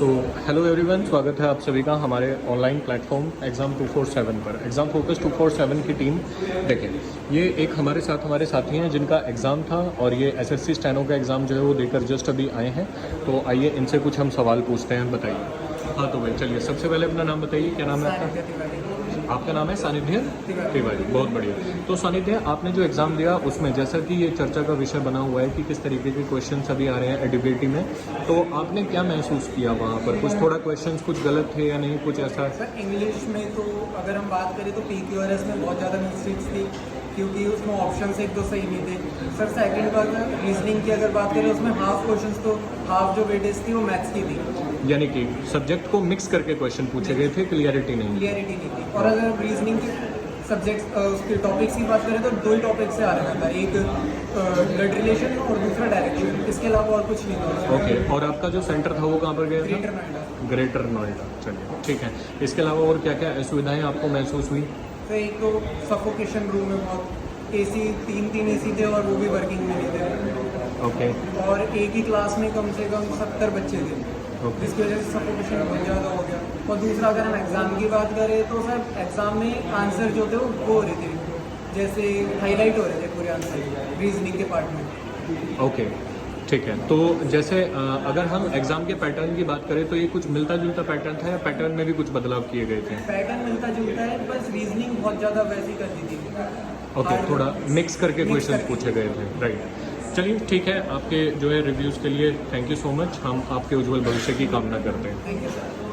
तो hello everyone, स्वागत है आप सभी का हमारे ऑनलाइन प्लेटफॉर्म एग्ज़ाम 247 पर। एग्ज़ाम फोकस 247 की टीम देखें, ये एक हमारे साथी हैं जिनका एग्ज़ाम था और ये एसएससी स्टेनो का एग्ज़ाम जो है वो देकर जस्ट अभी आए हैं। तो आइए इनसे कुछ हम सवाल पूछते हैं, बताइए। हाँ तो भाई चलिए, सबसे पहले अपना नाम बताइए, क्या नाम है आपका? आपका नाम है सानिध्य तिवारी, बहुत बढ़िया। तो सानिध्य, आपने जो एग्ज़ाम दिया उसमें जैसा कि ये चर्चा का विषय बना हुआ है कि किस तरीके के क्वेश्चन अभी आ रहे हैं एडिबिलिटी में, तो आपने क्या महसूस किया वहाँ पर? कुछ थोड़ा क्वेश्चंस कुछ गलत थे या नहीं, कुछ ऐसा? सर इंग्लिश में तो अगर हम बात करें तो PQRS में बहुत ज़्यादा मिस्टेक्स थी, क्योंकि उसमें ऑप्शंस एक दो सही नहीं थे। सर सेकंड बात रीजनिंग की अगर बात करें, उसमें हाफ क्वेश्चंस तो हाफ जो वेटेज थी वो मैथ्स की थी, यानी कि सब्जेक्ट को मिक्स करके क्वेश्चन पूछे गए थे, क्लियरिटी नहीं। क्लियरिटी नहीं थी। और अगर रीजनिंग के सब्जेक्ट्स उसके टॉपिक्स की बात करें तो दो ही टॉपिक से आ रहा था, एक ब्लड रिलेशन और दूसरा डायरेक्शन, इसके अलावा और कुछ नहीं था। ओके, और आपका जो सेंटर था वो कहाँ पर गया था? ग्रेटर नोएडा। ग्रेटर नोएडा, चलिए ठीक है। इसके अलावा और क्या क्या असुविधाएँ आपको महसूस हुई? तो एक तो सफोकेशन रूम में बहुत AC, तीन AC थे और वो भी वर्किंग में नहीं थे। ओके और एक ही क्लास में कम से कम 70 बच्चे थे, जिसकी वजह से सफोकेशन बहुत ज़्यादा हो गया। और दूसरा अगर हम एग्ज़ाम की बात करें तो सर एग्ज़ाम में आंसर जो थे वो हो रहे थे, जैसे हाईलाइट हो रहे थे पूरे आंसर रीजनिंग के पार्ट में। ओके ठीक है। तो जैसे अगर हम एग्ज़ाम के पैटर्न की बात करें तो ये कुछ मिलता जुलता पैटर्न था या पैटर्न में भी कुछ बदलाव किए गए थे? पैटर्न मिलता जुलता है, बस रीजनिंग बहुत ज़्यादा वैसी कर दी थी। ओके, थोड़ा मिक्स करके क्वेश्चंस पूछे गए थे, राइट। चलिए ठीक है, आपके जो है रिव्यूज़ के लिए थैंक यू सो मच। हम आपके उज्जवल भविष्य की कामना करते हैं। Thank you sir.